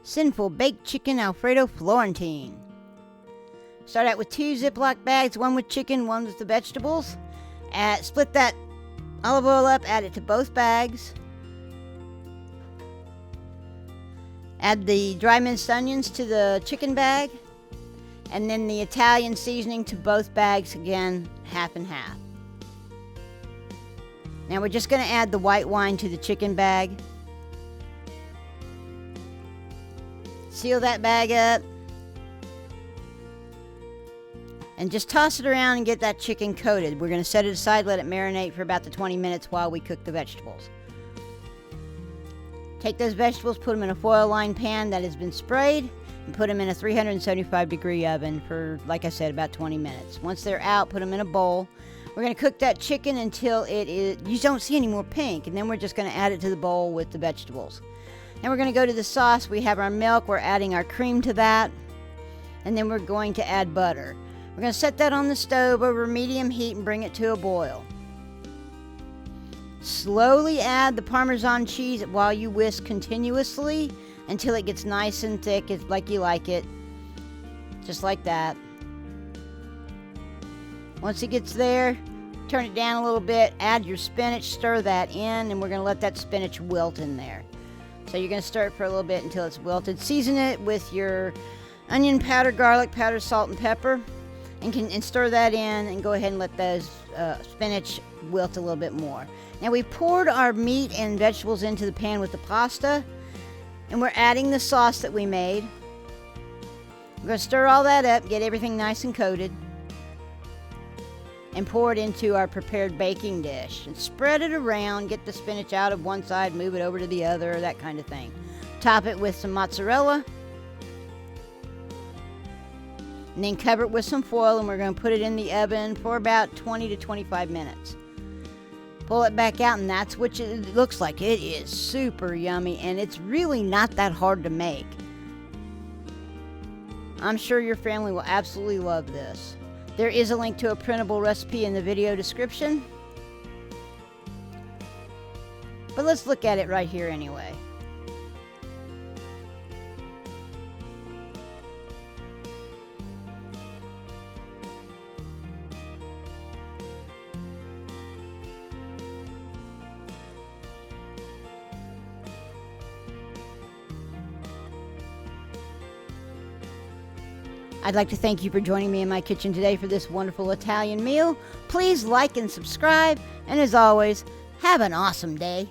Cynful baked chicken Alfredo Florentine. Start out with 2 Ziploc bags, one with chicken, one with the vegetables. Split that olive oil up, add it to both bags. Add the dry minced onions to the chicken bag. And then the Italian seasoning to both bags again, half and half. Now we're just going to add the white wine to the chicken bag. Seal that bag up. And just toss it around and get that chicken coated. We're going to set it aside, let it marinate for about 20 minutes while we cook the vegetables. Take those vegetables, put them in a foil-lined pan that has been sprayed, and put them in a 375-degree oven for, like I said, about 20 minutes. Once they're out, put them in a bowl. We're going to cook that chicken until you don't see any more pink, and then we're just going to add it to the bowl with the vegetables. Now we're going to go to the sauce. We have our milk. We're adding our cream to that, and then we're going to add butter. We're going to set that on the stove over medium heat and bring it to a boil. Slowly add the Parmesan cheese while you whisk continuously until it gets nice and thick, like you like it. Just like that. Once it gets there, turn it down a little bit, add your spinach, stir that in, and we're going to let that spinach wilt in there. So you're going to stir it for a little bit until it's wilted. Season it with your onion powder, garlic powder, salt, and pepper. And stir that in and go ahead and let those spinach wilt a little bit more. Now we poured our meat and vegetables into the pan with the pasta, and we're adding the sauce that we made. We're going to stir all that up, get everything nice and coated, and pour it into our prepared baking dish. And spread it around, get the spinach out of one side, move it over to the other, that kind of thing. Top it with some mozzarella. And then cover it with some foil, and we're going to put it in the oven for about 20 to 25 minutes. Pull it back out, and that's what it looks like. It is super yummy, and it's really not that hard to make. I'm sure your family will absolutely love this. There is a link to a printable recipe in the video description. But let's look at it right here anyway. I'd like to thank you for joining me in my kitchen today for this wonderful Italian meal. Please like and subscribe, and as always, have an awesome day.